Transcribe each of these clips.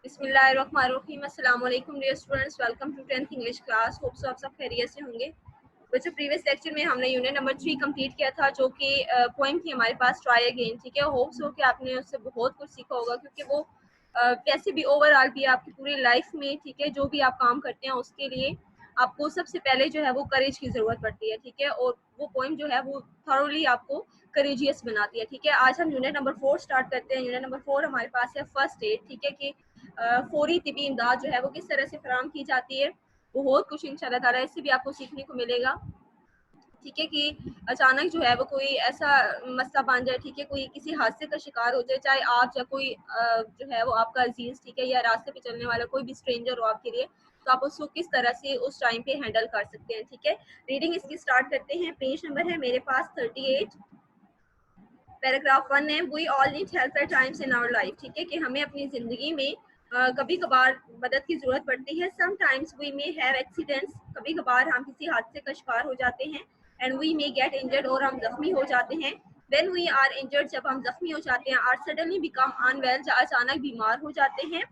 बिस्मिल्लाहिर्रहमानिर्रहीम। अस्सलाम वालेकुम dear students, welcome to 10th English class. Hope so आप सब खैरियत से होंगे। बच्चों, प्रीवियस लेक्चर में हमने यूनिट नंबर 3 कंप्लीट किया था, जो कि पोएम थी हमारे पास ट्राई अगेन। ठीक है, होप सो कि आपने उससे बहुत कुछ सीखा होगा, क्योंकि वो वैसे भी ओवरऑल भी आपकी पूरी लाइफ में, ठीक है, जो भी आप काम करते हैं उसके लिए आपको सबसे पहले जो है वो करेज की ज़रूरत पड़ती है। ठीक है, और वो पोएम जो है वो थॉरोली आपको करेजियस बनाती है। ठीक है, आज हम यूनिट नंबर 4 स्टार्ट करते हैं। यूनिट नंबर 4 हमारे पास है फर्स्ट एड। ठीक है, कि फौरी तिबी इमदाद जो है वो किस तरह से फराहम की जाती है। बहुत कुछ इंशाल्लाह ताला इससे भी आपको सीखने को मिलेगा। ठीक है, कि अचानक जो है वो कोई ऐसा मसला बन जाए, ठीक है, कोई किसी हादसे का शिकार हो जाए, चाहे आप या कोई जो है वो आपका अजीज, ठीक है, या रास्ते पे चलने वाला कोई भी स्ट्रेंजर हो आपके लिए, तो आप उसको किस तरह से उस टाइम पे हैंडल कर सकते हैं। ठीक है, रीडिंग इसकी स्टार्ट करते हैं। पेज नंबर है मेरे पास 38। पैराग्राफ 1 है, we all need help at times in our life. ठीक है, कि हमें अपनी ज़िंदगी में कभी कभार मदद की ज़रूरत पड़ती है। Sometimes we may have accidents, कभी कभार हम किसी हादसे का शिकार हो जाते हैं। And we may get injured, और हम जख्मी हो जाते हैं। व्हेन वी आर इंजर्ड, जब हम जख्मी हो जाते हैं। आर सडनली बिकम अनवेल, जब अचानक बीमार हो जाते हैं।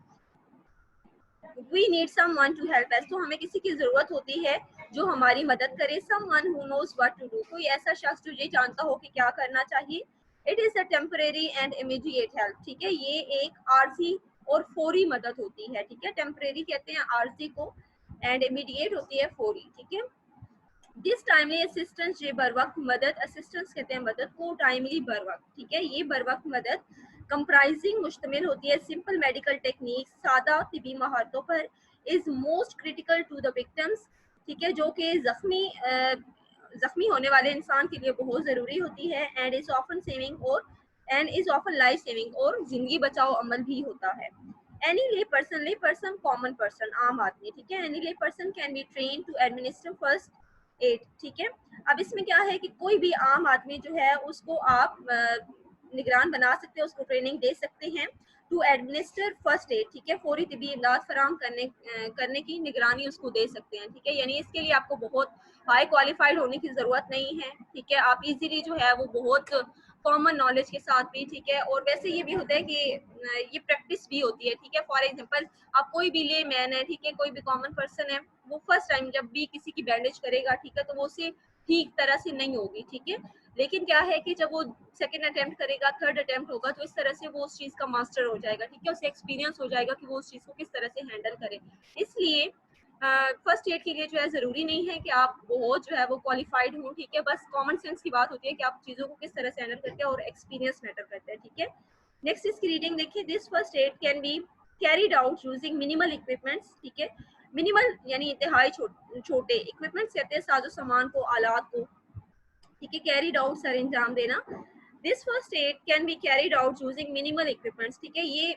We need someone to help us, तो हमें किसी की ज़रूरत होती है जो हमारी मदद करे। Someone who knows what to do, कोई ऐसा शख्स जो ये जानता हो कि क्या करना चाहिए। It is a temporary and immediate help. ठीक है, ये एक आर्जी और फौरी मदद होती है। ठीक है, टेम्परेरी कहते हैं आर्जी को, एंड इमीडिएट होती है फौरी। ठीक है, दिस टाइमली असिस्टेंस, ये बर वक्त मदद, असिस्टेंस कहते हैं मदद को, टाइमली बर वक्त। ठीक है, ये बर वक्त मदद कंप्राइजिंग मुश्तमिल होती है सिंपल मेडिकल टेक्निक, सादा तिबी महारतों पर। Is most critical to the victims, ठीक है, जो कि जख्मी होने वाले इंसान के लिए बहुत ज़रूरी होती है। एंड इज ऑफन सेविंग, और and is often life saving, और ज़िंदगी बचाओ अमल भी होता है। Any lay person common person, आम आदमी। ठीक है, any lay person can be train to administer first aid. ठीक है, अब इसमें क्या है कि कोई भी आम आदमी जो है उसको आप निगरान बना सकते हैं, उसको ट्रेनिंग दे सकते हैं। टू एडमिनिस्टर फर्स्ट एड, ठीक है, फौरी तिबी इमदाद फराहम करने की निगरानी उसको दे सकते हैं। ठीक है, यानी इसके लिए आपको बहुत हाई क्वालिफाइड होने की ज़रूरत नहीं है। ठीक है, आप इजीली जो है वो बहुत कॉमन नॉलेज के साथ भी, ठीक है, और वैसे ये भी होता है कि ये प्रैक्टिस भी होती है। ठीक है, फॉर एग्जांपल आप कोई भी ले मैन है, ठीक है, कोई भी कॉमन पर्सन है, वो फर्स्ट टाइम जब भी किसी की बैंडेज करेगा, ठीक है, तो वो उसे ठीक तरह से नहीं होगी। ठीक है, लेकिन क्या है कि जब वो सेकंड अटेम्प्ट करेगा, थर्ड अटेम्प्ट होगा, तो इस तरह से वो उस चीज़ का मास्टर हो जाएगा। ठीक है, उसे एक्सपीरियंस हो जाएगा कि वो उस चीज़ को किस तरह से हैंडल करे। इसलिए फर्स्ट एड के लिए जो है ज़रूरी नहीं है कि आप बहुत जो है वो क्वालिफाइड हों। ठीक है, बस कॉमन सेंस की बात होती है कि आप चीज़ों को किस तरह से हैंडल करते हैं, और एक्सपीरियंस मैटर करता है। ठीक है, नेक्स्ट इसकी रीडिंग देखिए। This first aid can be carried out using minimal equipments. ठीक है, मिनिमल यानी इंतहाई छोटे इक्विपमेंट्स कहते हैं साजो सामान को, आलात को। ठीक है, कैरीड आउट सर अंजाम देना। This first aid can be carried out using minimal equipments. ठीक है, ये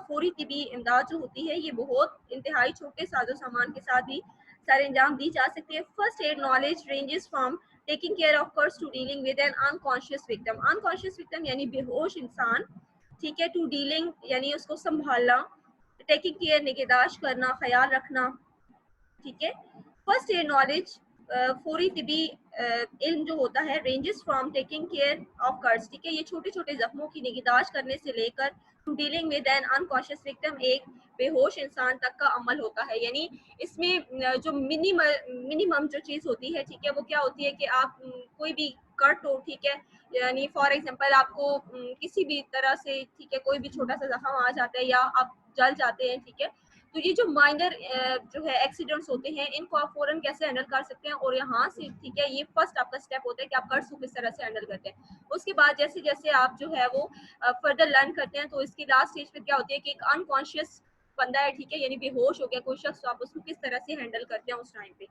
फौरी तिबी इमदाद जो होती है ये बहुत इंतहाई छोटे साजो सामान के साथ भी सर अंजाम दी जा सकती है। First aid knowledge ranges from taking care of cuts to dealing with an unconscious victim. Unconscious victim यानी बेहोश इंसान, ठीक है, टू डीलिंग यानी उसको संभालना, टेकिंग केयर निगहदाश्त करना, ख्याल रखना। ठीक है, फर्स्ट एड नॉलेज फौरी तिबी इल्म जो होता है ranges from taking care of cuts. ठीक है, ये छोटे छोटे जख्मों की निगहदाश्त करने से लेकर to dealing with an unconscious victim, एक बेहोश इंसान तक का अमल होता है। यानी इसमें जो मिनिमम जो चीज़ होती है, ठीक है, वो क्या होती है कि आप कोई भी कट हो, ठीक है, यानी फॉर एग्जांपल आपको किसी भी तरह से, ठीक है, कोई भी छोटा सा जख्म आ जाता है या आप जल जाते हैं, ठीक है, तो ये जो माइनर जो है एक्सीडेंट्स होते हैं, इनको आप फौरन कैसे हैंडल कर सकते हैं, और यहाँ से, ठीक है, ये फर्स्ट आपका स्टेप होता है कि आप कर्ज को किस तरह से हैंडल करते हैं। उसके बाद जैसे जैसे आप जो है वो फर्दर लर्न करते हैं, तो इसकी लास्ट स्टेज पे क्या होती है कि एक अनकॉन्शियस बंदा है, ठीक है, यानी बेहोश हो गया कोई शख्स, तो आप उसको किस तरह से हैंडल करते हैं उस टाइम पे।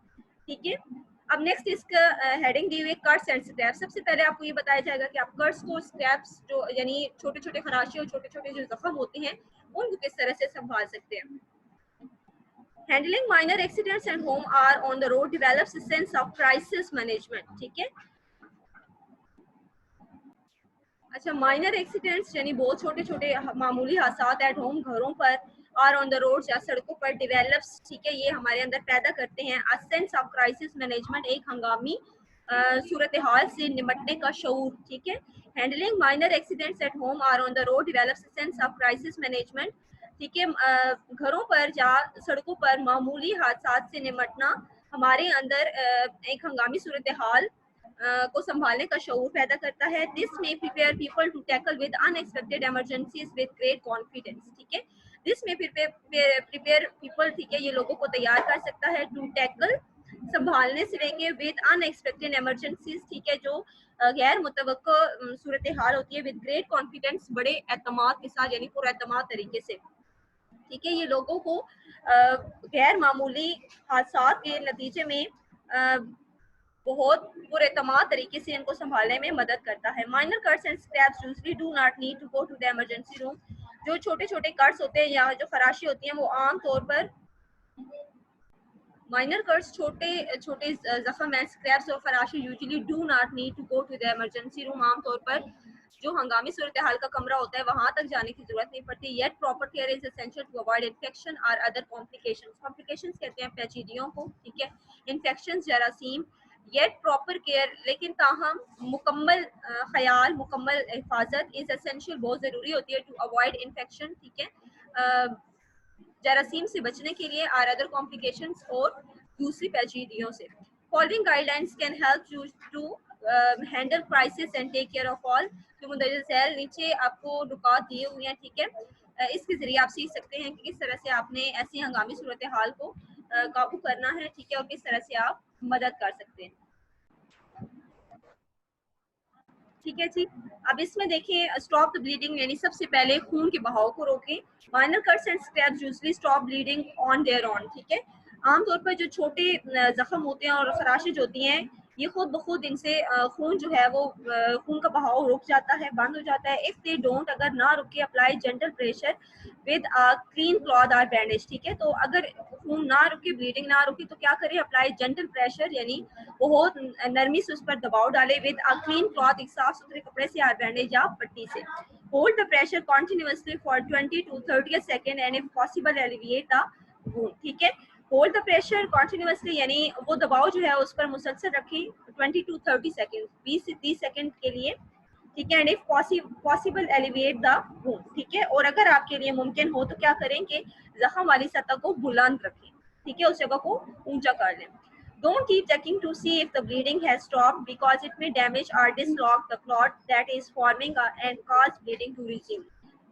ठीक है, अब नेक्स्ट इसका हेडिंग दी हुई है कट्स एंड स्क्रैप्स। सबसे पहले आपको ये बताया जाएगा कि आप कट्स को, स्क्रैप्स जो यानी छोटे छोटे खराशे और छोटे छोटे जो जख्म होते हैं उनको किस तरह से संभाल सकते हैं। Handling minor accidents at home or on the road develops a sense of crisis management. ठीक है, अच्छा, माइनर एक्सीडेंट्स यानी बहुत छोटे छोटे मामूली हादसात एट होम, घरों पर, और ऑन द रोड या सड़कों पर डेवलप्स, ठीक है, ये हमारे अंदर पैदा करते हैं अ सेंस ऑफ क्राइसिस मैनेजमेंट, एक हंगामी सूरत हाल से निपटने का शऊर। ठीक है, handling minor accidents at home और on the road develops a sense of crisis management, ठीक है। घरों पर या सड़कों पर मामूली हादसा से निपटना हमारे अंदर एक हंगामी सूरत हाल को संभालने का शऊर पैदा करता है। दिस में prepare people to tackle with unexpected emergencies with great confidence. ठीक है, दिस में प्रिपेयर पीपल, ठीक है, ये लोगों को तैयार कर सकता है टू टैकल, संभालने से लेके, विद अनएक्सपेक्टेड इमरजेंसीज, ठीक है, जो गैर मुतवक्को सूरत हाल होती है, विद ग्रेट कॉन्फिडेंस, बड़े एतमाद के साथ, यानी पुरएतमाद तरीके से। ठीक है, ये लोगों को गैर मामूली हादसा के नतीजे में बहुत पुरएतमाद तरीके से इनको संभालने में मदद करता है। Minor cuts and scrapes usually do not need to go to the emergency room. जो छोटे छोटे कट्स होते हैं या जो खराशी होती हैं वो आम तौर पर, माइनर कट्स, छोटे छोटे जख्म एंड स्क्रैप्स और खराशी usually do not need to go to the emergency room. आमतौर पर जो हंगामी सूरत हाल का कमरा होता है वहां तक जाने की जरूरत नहीं पड़ती। Yet proper care is essential to avoid infection और अदर कॉम्प्लिकेशंस। कॉम्प्लिकेशंस कहते हैं पेचीदियों को, ठीक है, इन्फेक्शन, जरासीम। येट प्रॉपर केयर, लेकिन ताहम मुकम्मल ख्याल, मुकम्मल हिफाजत इज एसेंशियल, बहुत ज़रूरी होती है, टू अवॉइड इन्फेक्शन, ठीक है, जरासीम से बचने के लिए, और अदर कॉम्प्लिकेशंस और दूसरी पेचीदियों से। Following guidelines can help you to handle crisis and take care of all. जो मुंदरजा झैल नीचे आपको नुकात दिए हुए हैं, ठीक है, इसके जरिए आप सीख सकते हैं कि किस तरह से आपने ऐसी हंगामी सूरत हाल को काबू करना है, ठीक है, और किस तरह से आप मदद कर सकते हैं। ठीक है जी, अब इसमें देखिए, स्टॉप द ब्लीडिंग, यानी सबसे पहले खून के बहाव को रोकें। Minor cuts and scrapes usually stop bleeding on their on. ठीक है, आमतौर पर जो छोटे जख्म होते हैं और खराशिश होती हैं, ये खुद ब खुद इनसे खून जो है वो खून का बहाव रुक जाता है, बंद हो जाता है। इफ दे डोंट, अगर ना रुके, apply gentle pressure with a clean cloth और बैंडेज। ठीक है, तो अगर खून ना रुके, ब्लीडिंग ना रुके, तो क्या करें, अप्लाई जेंटल प्रेशर, यानी बहुत नरमी से उस पर दबाव डाले, विद अ क्लीन क्लॉथ, एक साफ सुथरे कपड़े से या बैंडेज या पट्टी से। Hold the pressure continuously for 20 to 30 second and if possible alleviate the wound. ठीक है, होल्ड द प्रेशर कॉन्टिन्यूसली, यानी वो दबाव जो है उस पर मुसलसल रखें 20 to 30 सेकेंड, 20 से 30 सेकेंड के लिए। ठीक है, and if possible alleviate the wound. ठीक है, और अगर आपके लिए मुमकिन हो तो क्या करें कि जख्म वाली सतह को बुलंद रखें, ठीक है, उस जगह को ऊंचा कर लें। Don't keep checking to see if the bleeding has stopped because it may damage or dislodge the clot that is forming and cause bleeding to resume.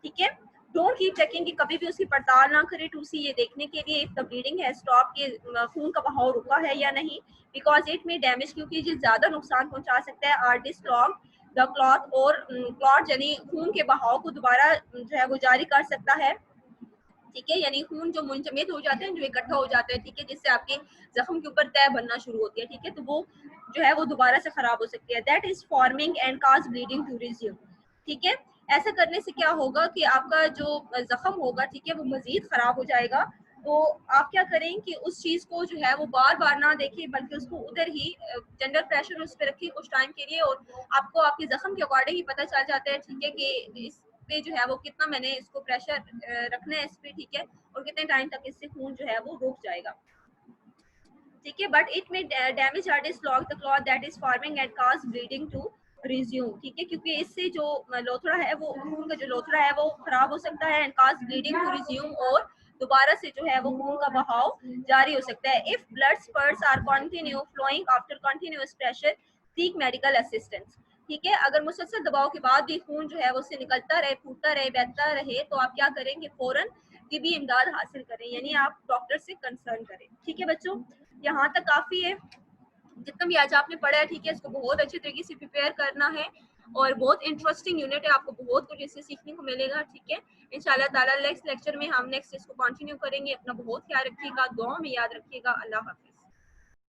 ठीक है, डोंट कीप चेकिंग, कि कभी भी उसकी पड़ताल ना करें टू सी, ये देखने के लिए, इफ द ब्लीडिंग है स्टॉप, के खून का बहाव रुका है या नहीं, बिकॉज इट में डैमेज, क्योंकि ये ज्यादा नुकसान पहुंचा सकता है, और डिस्लॉग द क्लॉट, और क्लॉट यानी खून के बहाव को दोबारा जो है वो जारी कर सकता है। ठीक है, यानी खून जो मुंजमद हो जाते हैं, जो इकट्ठा हो जाते हैं, ठीक है, जिससे आपके जख्म के ऊपर तय बनना शुरू होती है, ठीक है, तो वो जो है वो दोबारा से खराब हो सकती है। That is forming and cause bleeding to resume. ठीक है, ऐसा करने से क्या होगा कि आपका जो जख्म होगा, ठीक है, वो मजीद खराब हो जाएगा। तो आप क्या करें कि उस चीज को जो है वो बार बार ना देखें, बल्कि उसको उधर ही जनरल प्रेशर उस पर रखिए कुछ टाइम के लिए, और आपको आपके जख्म के अकॉर्डिंग ही पता चल जाता है, ठीक है, कि इस पे जो है वो कितना मैंने इसको प्रेशर रखना है इस पे, ठीक है, और कितने टाइम तक इससे खून जो है वो रुक जाएगा। ठीक है, बट इट में डैमेज और dislodge the cloth that is forming and cause bleeding to resume. ठीक है, क्योंकि इससे जो लोथड़ा है, वो खून का जो लोथड़ा है वो खराब हो सकता है, and cause bleeding to resume, और दोबारा से जो है वो खून का बहाव जारी हो सकता है। If blood spurts or continue flowing after continuous pressure, seek medical assistance. ठीक है, अगर मुसलसल दबाव के बाद भी खून जो है वो उससे निकलता रहे, फूटता रहे, बहता रहे, तो आप क्या करेंगे, फौरन तिबी इमदाद हासिल करें, यानी आप डॉक्टर से कंसर्न करें। ठीक है बच्चों, यहाँ तक काफी है, जितना भी आज आपने पढ़ा है, ठीक है, इसको बहुत अच्छे तरीके से प्रिपेयर करना है, और बहुत इंटरेस्टिंग यूनिट है, आपको बहुत कुछ इससे सीखने को मिलेगा। ठीक है, इंशाल्लाह ताला नेक्स्ट लेक्चर में हम नेक्स्ट इसको कंटिन्यू करेंगे। अपना बहुत ख्याल रखिएगा, दुआ में याद रखिएगा। अल्लाह हाफिज।